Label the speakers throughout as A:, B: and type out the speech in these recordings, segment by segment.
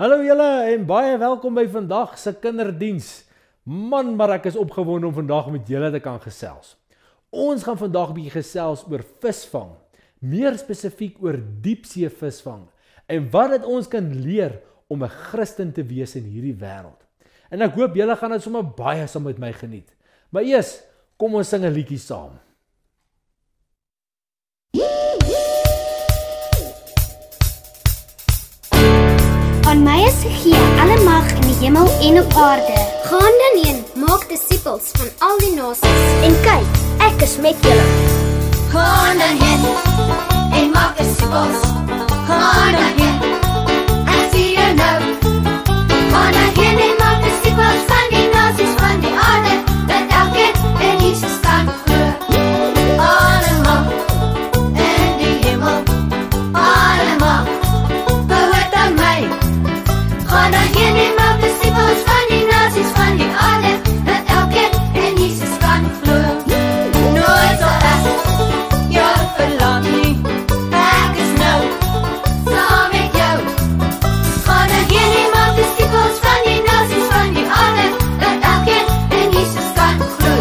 A: Hallo julle en baie welkom by vandag se kinderdiens. Man, maar ek is opgewonde om vandag met julle te kan gesels. Ons gaan vandag 'n bietjie gesels oor visvang, meer spesifiek oor diepsee visvang en wat dit ons kan leer om 'n Christen te wees in hierdie wêreld. En ek hoop julle gaan dit sommer baie saam met my geniet. Maar eers, kom ons sing 'n liedjie saam.
B: Aan my is gegee alle mag in die hemel en op aarde. Gaan dan heen, maak disippels van al die nasies. En kyk, ek is met julle.
C: Gaan dan heen en maak disippels. Gaan dan heen, ek sien jou nou. Gaan dan heen en maak disippels van die nasies van die aarde, dat elkeen in Jesus kan glo. Alle mag in die hemel, alle mag behoort aan my. Gaan dan heen en maak disippels van die nasies van die aarde, dat elkeen in Jesus kan glo. Nooit sal ek jou verlaat nie, ek is nou saam met jou. Gaan dan heen en maak disippels van die nasies van die aarde, dat elkeen in Jesus kan glo.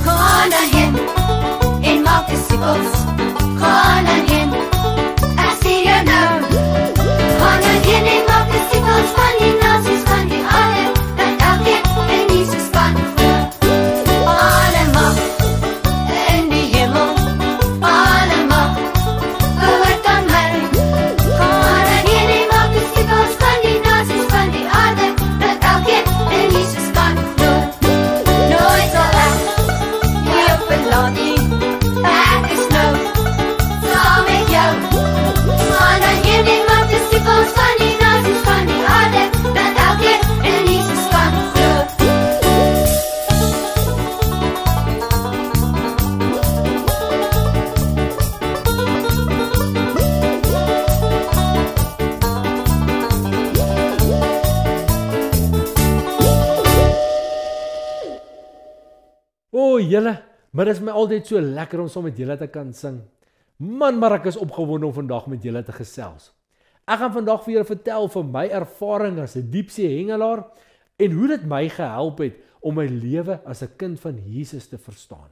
C: Gaan dan heen en maak disippels. Gaan dan heen, ek sien jou nou. Gaan dan heen en maak disippels van die nasies van die aarde, dat elkeen in Jesus kan glo. Alle mag in die hemel, alle mag behoort aan my. Gaan dan heen en maak disippels van die nasies van die aarde, dat elkeen in Jesus kan glo. Nooit sal ek jou verlaat nie, ek is nou saam met jou. Gaan dan heen en maak disippels van die nasies van die aarde, dat elkeen in Jesus kan glo.
A: O julle, maar dit is my altyd so lekker om saam met julle te kan sing. Man, maar ek is opgewonde om vandag met julle te gesels. Ek gaan vandag vir julle vertel van my ervaring as 'n diepsee hengelaar en hoe dit my gehelp het om my lewe as 'n kind van Jesus te verstaan.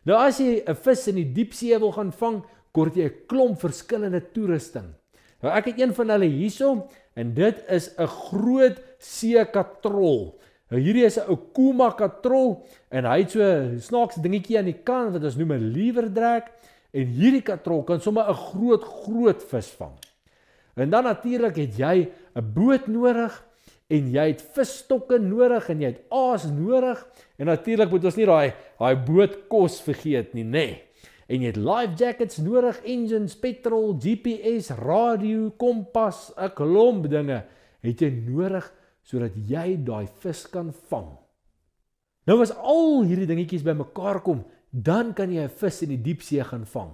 A: Nou as jy 'n vis in die diepsee wil gaan vang, kort jy 'n klomp verskillende toerusting. Nou ek het een van hulle hierso en dit is 'n groot seekatrol. Nou hierdie is 'n Okuma katrol en hy het so 'n snaakse dingetjie aan die kant wat ons noem 'n lever drag en hierdie katrol kan sommer 'n groot vis vang. En dan natuurlik het jy 'n boot nodig en jy het visstokke nodig en jy het aas nodig en natuurlik moet ons nie daai bootkos vergeet nie, nê. En jy het life jackets nodig, engines, petrol, GPS, radio, kompas, 'n klomp dinge het jy nodig sodat jy daai vis kan vang. Nou as al hierdie dingetjies bymekaar kom, dan kan jy 'n vis in die diepsee gaan vang.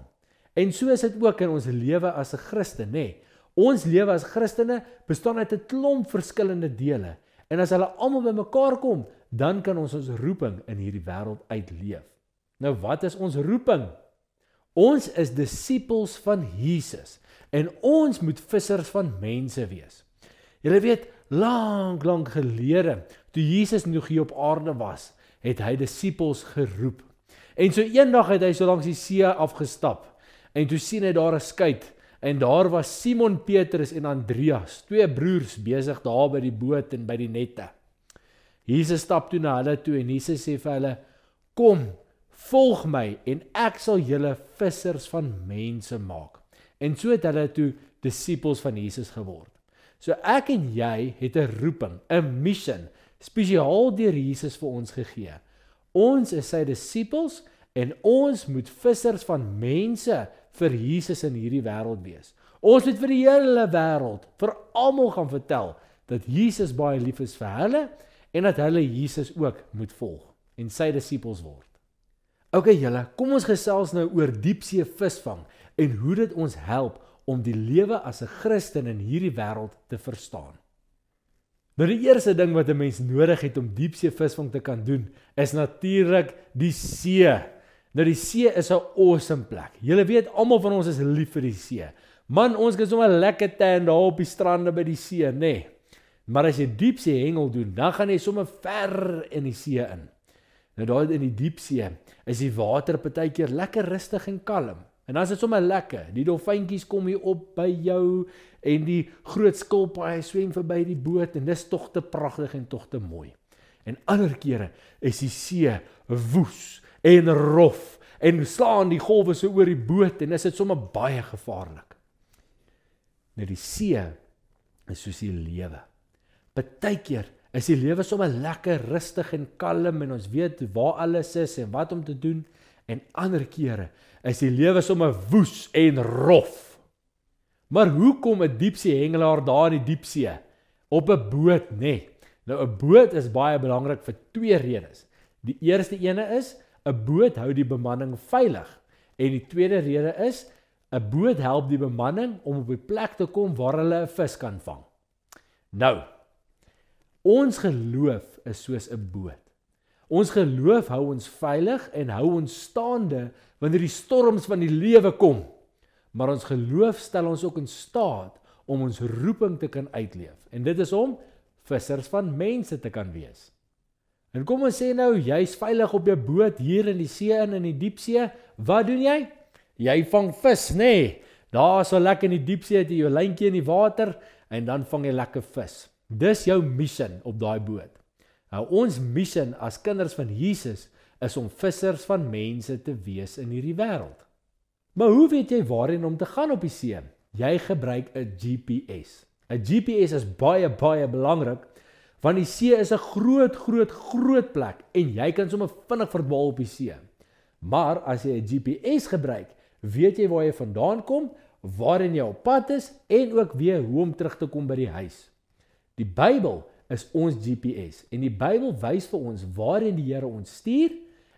A: En so is dit ook in ons lewe as 'n Christen, nê. Ons lewe as Christene bestaan uit 'n klomp verskillende dele. En as hulle almal bymekaar kom, dan kan ons roeping in hierdie wêreld uitleef. Nou wat is ons roeping? Ons is disippels van Jesus en ons moet vissers van mense wees. Julle weet, lank gelede, toe Jesus nog hier op aarde was, het hy disippels geroep. En so eendag het hy so langs die see afgestap. En toe sien hy daar 'n skei en daar was Simon Petrus en Andreas, twee broers besig daar by die boot en by die nette. Jesus stap toe na hulle toe en Jesus sê vir hulle: "Kom, volg my en ek sal julle vissers van mense maak." En so het hulle toe disippels van Jesus geword. So ek en jy het 'n roeping, 'n mission, spesiaal deur Jesus vir ons gegee. Ons is sy disippels en ons moet vissers van mense vir Jesus in hierdie wêreld wees. Ons moet vir die hele wêreld, vir almal gaan vertel dat Jesus baie lief is vir hulle en dat hulle Jesus ook moet volg en sy disippels word. Okay julle, kom ons gesels nou oor diepsee visvang en hoe dit ons help om die lewe as 'n Christen in hierdie wêreld te verstaan. Nou die eerste ding wat 'n mens nodig het om diepsee visvang te kan doen, is natuurlik die see. Nou die see is 'n awesome plek. Julle weet, almal van ons is lief vir die see. Man, ons kan sommer lekker tan daar op die strande by die see, nee. Maar as jy diepsee hengel doen, dan gaan jy sommer ver in die see in. Nou daar in die diepsee is die water partykeer lekker rustig en kalm. En dan is dit sommer lekker. Die dolfyntjies kom hier op by jou en die groot skilpaaie swem verby die boot en dis tog te pragtig en tog te mooi. En ander kere is die see woes en rof en slaan die golwe so oor die boot en is dit sommer baie gevaarlik. Nou die see is soos die lewe. Partykeer is die lewe sommer lekker rustig en kalm en ons weet waar alles is en wat om te doen. En ander kere is die lewe sommer woes en rof. Maar hoe kom 'n diepsee hengelaar daar in die diepsee? Op 'n boot, nee. Nou 'n boot is baie belangrik vir twee redes. Die eerste ene is 'n boot hou die bemanning veilig. En die tweede rede is 'n boot help die bemanning om op die plek te kom waar hulle 'n vis kan vang. Nou, ons geloof is soos 'n boot. Ons geloof hou ons veilig en hou ons staande wanneer die storms van die lewe kom. Maar ons geloof stel ons ook in staat om ons roeping te kan uitleef. En dit is om vissers van mense te kan wees. En kom ons sê nou, jy's veilig op jou boot hier in die see in die diepsee. Wat doen jy? Jy vang vis, nee. Daar so lekker in die diepsee het jy jou lyntjie in die water en dan vang jy lekker vis. Dis jou missie op daai boot. Nou ons missie as kinders van Jesus is om vissers van mense te wees in hierdie wêreld. Maar hoe weet jy waarheen om te gaan op die see? Jy gebruik 'n GPS. 'n GPS is baie belangrik want die see is 'n groot plek en jy kan sommer vinnig verdwaal op die see. Maar as jy 'n GPS gebruik, weet jy waar jy vandaan kom, waarheen jy op pad is en ook weer hoe om terug te kom by die huis. Die Bybel is ons GPS en die Bybel wys vir ons waarheen die Here ons stuur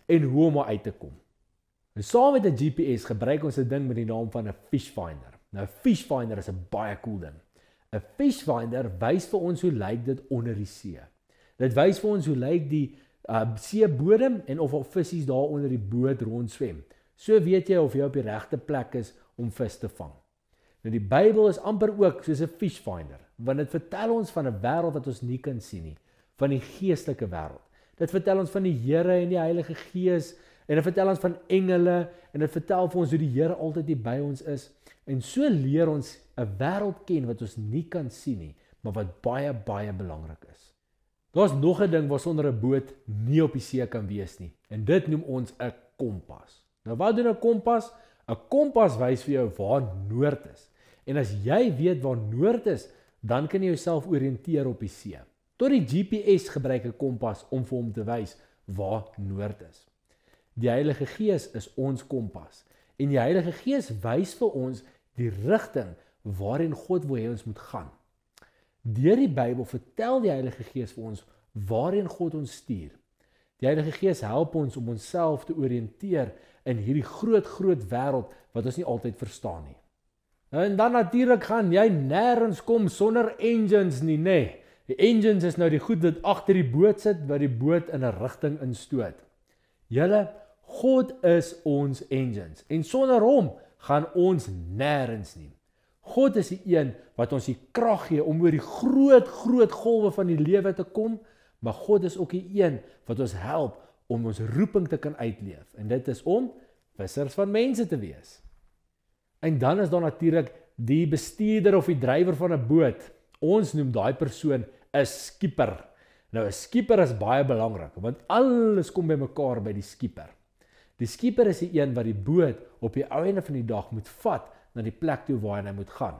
A: en hoe om uit te kom. En saam met 'n GPS gebruik ons 'n ding met die naam van 'n fish finder. Nou 'n fish finder is 'n baie cool ding. 'n Fish finder wys vir ons hoe lyk dit onder die see. Dit wys vir ons hoe lyk die seebodem en of al visse daar onder die boot rondswem. So weet jy of jy op die regte plek is om vis te vang. Nou die Bybel is amper ook soos 'n fish finder, want dit vertel ons van 'n wêreld wat ons nie kan sien nie, van die geestelike wêreld. Dit vertel ons van die Here en die Heilige Gees en dit vertel ons van engele en dit vertel vir ons hoe die Here altyd hier by ons is. En so leer ons 'n wêreld ken wat ons nie kan sien nie, maar wat baie belangrik is. Daar's nog 'n ding waarsonder 'n boot nie op die see kan wees nie, en dit noem ons 'n kompas. Nou wat doen 'n kompas? 'n Kompas wys vir jou waar noord is. En as jy weet waar noord is, dan kan jy jouself oriënteer op die see. Tot die GPS gebruik 'n kompas om vir hom te wys waar noord is. Die Heilige Gees is ons kompas. En die Heilige Gees wys vir ons die rigting waarin God wil hê ons moet gaan. Deur die Bybel vertel die Heilige Gees vir ons waarin God ons stuur. Die Heilige Gees help ons om onsself te oriënteer in hierdie groot wêreld wat ons nie altyd verstaan nie. En dan natuurlik gaan jy nêrens kom sonder engines nie, nee. Die engines is nou die goed wat agter die boot sit wat die boot in 'n rigting instoot. Julle, God is ons engines en sonder hom gaan ons nêrens nie. God is die een wat ons die krag gee om oor die groot golwe van die lewe te kom, maar God is ook die een wat ons help om ons roeping te kan uitleef. En dit is om vissers van mense te wees. En dan is daar natuurlik die bestuurder of die drywer van 'n boot. Ons noem daai persoon 'n skipper. Nou 'n skipper is baie belangrik want alles kom bymekaar by die skipper. Die skipper is die een wat die boot op die einde van die dag moet vat na die plek toe waar hy moet gaan.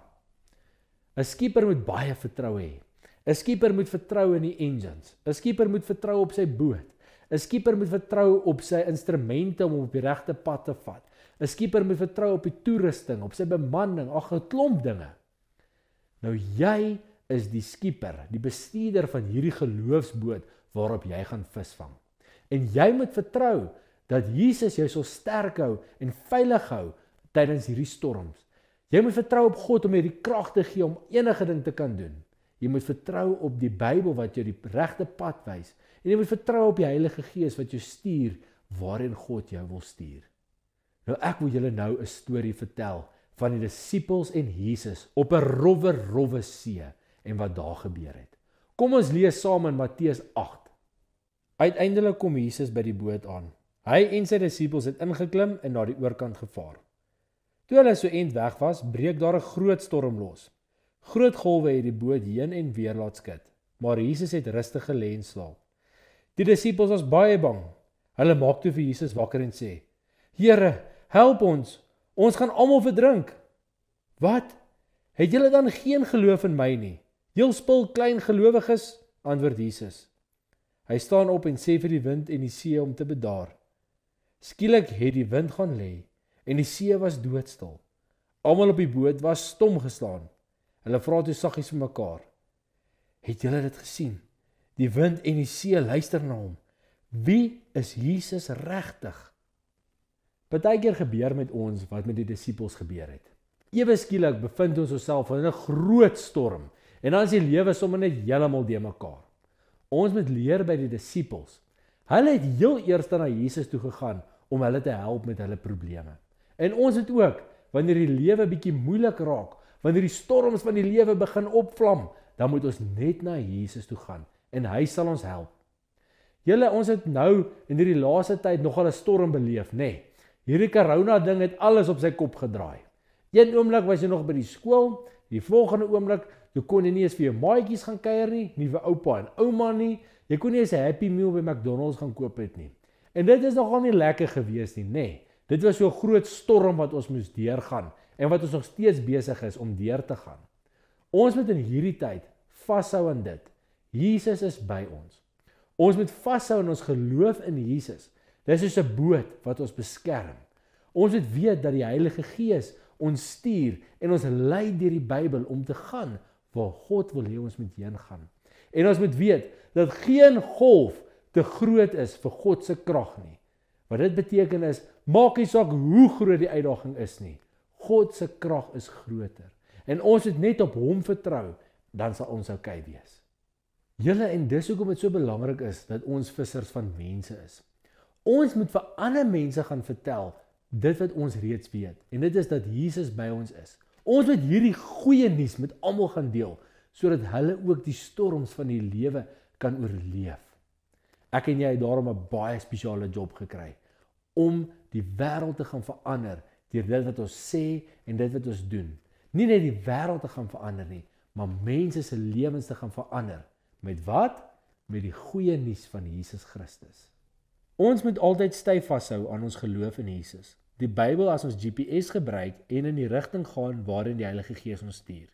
A: 'n Skipper moet baie vertroue hê. 'n Skipper moet vertrou in die engines. 'n Skipper moet vertrou op sy boot. 'n Skipper moet vertrou op sy instrumente om op die regte pad te vat. 'n Skipper moet vertrou op die toerusting, op sy bemanning, 'n klomp dinge. Nou jy is die skipper, die bestuurder van hierdie geloofsboot waarop jy gaan visvang. En jy moet vertrou dat Jesus jou sal sterk hou en veilig hou tydens hierdie storms. Jy moet vertrou op God om jy die krag te gee om enige ding te kan doen. Jy moet vertrou op die Bybel wat jou die regte pad wys. En jy moet vertrou op die Heilige Gees wat jou stuur waarheen God jou wil stuur. Nou ek wil julle nou 'n storie vertel van die disippels en Jesus op 'n rowwe see en wat daar gebeur het. Kom ons lees saam in Matteus 8. Uiteindelik kom Jesus by die boot aan. Hy en sy disippels het ingeklim en na die oorkant gevaar. Toe hulle so eind weg was, breek daar 'n groot storm los. Groot golwe het die boot heen en weer laat skud, maar Jesus het rustig gelê en slaap. Die disippels was baie bang. Hulle maak toe vir Jesus wakker en sê: "Here, help ons, ons gaan almal verdrink." "Wat? Het julle dan geen geloof in my nie? Julle spul klein gelowiges," antwoord Jesus. Hy staan op en sê vir die wind en die see om te bedaar. Skielik het die wind gaan lê en die see was doodstil. Almal op die boot was stom geslaan. Hulle vra toe saggies vir mekaar: "Het julle dit gesien? Die wind en die see luister na hom. Wie is Jesus regtig?" Partykeer gebeur met ons wat met die disippels gebeur het. Ewe skielik bevind ons onsself in 'n groot storm en dan is die lewe sommer net heeltemal de mekaar. Ons moet leer by die disippels. Hulle het heel eers na Jesus toe gegaan om hulle te help met hulle probleme. En ons het ook, wanneer die lewe bietjie moeilik raak, wanneer die storms van die lewe begin opvlam, dan moet ons net na Jesus toe gaan en hy sal ons help. Julle, ons het nou in hierdie laaste tyd nogal 'n storm beleef, nê? Nee. Hierdie corona ding het alles op sy kop gedraai. Een oomblik was jy nog by die skool, die volgende oomblik, jy kon nie eens vir jou maatjies gaan kuier nie vir oupa en ouma nie, jy kon nie eens 'n Happy Meal by McDonald's gaan koop het nie. En dit is nogal nie lekker gewees nie, nê? Nee. Dit was so 'n groot storm wat ons moes deurgaan en wat ons nog steeds besig is om deur te gaan. Ons moet in hierdie tyd vashou aan dit. Jesus is by ons. Ons moet vashou in ons geloof in Jesus. Dit is soos 'n boot wat ons beskerm. Ons moet weet dat die Heilige Gees ons stuur en ons lei deur die Bybel om te gaan waar God wil hê ons moet heen gaan. En ons moet weet dat geen golf te groot is vir God se krag nie. Wat dit beteken is, maak nie saak hoe groot die uitdaging is nie. God se krag is groter. En ons moet net op hom vertrou, dan sal ons oukei wees. Julle, en dis hoekom dit so belangrik is dat ons vissers van mense is. Ons moet vir ander mense gaan vertel dit wat ons reeds weet. En dit is dat Jesus by ons is. Ons moet hierdie goeie nuus met almal gaan deel, sodat hulle ook die storms van die lewe kan oorleef. Ek en jy het daarom 'n baie spesiale job gekry, om die wêreld te gaan verander, deur dit wat ons sê en dit wat ons doen. Nie net die wêreld te gaan verander nie, maar mense se lewens te gaan verander. Met wat? Met die goeie nuus van Jesus Christus. Ons moet altyd styf vashou aan ons geloof in Jesus. Die Bybel as ons GPS gebruik en in die rigting gaan waarin die Heilige Gees ons stuur.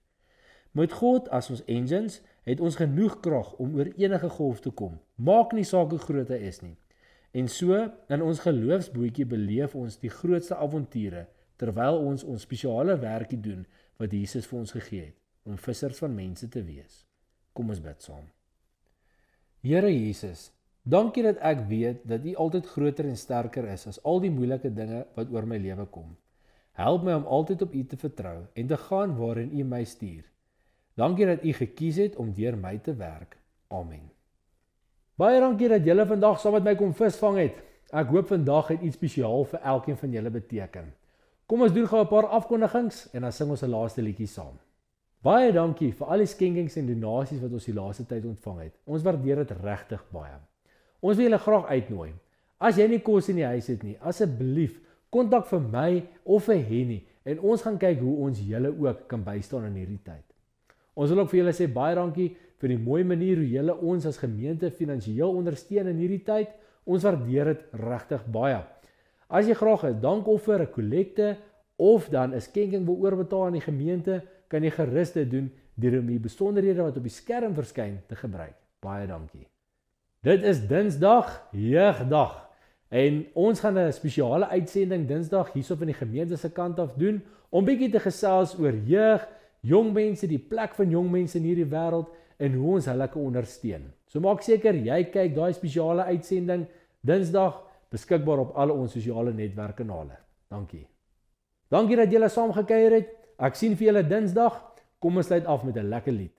A: Met God as ons engines het ons genoeg krag om oor enige golf te kom. Maak nie saak hoe groot hy is nie. En so, in ons geloofsbootjie beleef ons die grootste avonture, terwyl ons spesiale werkie doen wat Jesus vir ons gegee het, om vissers van mense te wees. Kom ons bid saam. Here Jesus, dankie dat ek weet dat U altyd groter en sterker is as al die moeilike dinge wat oor my lewe kom. Help my om altyd op U te vertrou en te gaan waarin U my stuur. Dankie dat U gekies het om deur my te werk. Amen. Baie dankie dat julle vandag saam met my kom visvang het. Ek hoop vandag het iets spesiaal vir elkeen van julle beteken. Kom ons doen gou 'n paar afkondigings en dan sing ons 'n laaste liedjie saam. Baie dankie vir al die skenkings en donasies wat ons die laaste tyd ontvang het. Ons waardeer dit regtig baie. Ons wil julle graag uitnooi. As jy nie kos in die huis het nie, asseblief kontak vir my of vir Henny en ons gaan kyk hoe ons julle ook kan bystaan in hierdie tyd. Ons wil ook vir julle sê baie dankie vir die mooi manier hoe julle ons as gemeente finansiëel ondersteun in hierdie tyd. Ons waardeer dit regtig baie. As jy graag 'n dankoffer, 'n kollekte of dan 'n skenking wil oorbetaal aan die gemeente, kan jy gerus dit doen deur om die besonderhede wat op die skerm verskyn te gebruik. Baie dankie. Dit is Dinsdag, Jeugdag. En ons gaan 'n spesiale uitsending Dinsdag hierso van die gemeente se kant af doen om bietjie te gesels oor jeug, jong mense, die plek van jong mense in hierdie wêreld en hoe ons hulle kan ondersteun. So maak seker jy kyk daai spesiale uitsending Dinsdag, beskikbaar op al ons sosiale netwerkkanale. Dankie. Dankie dat julle saam gekuier het. Ek sien vir julle Dinsdag. Kom ons sluit af met 'n lekker lied.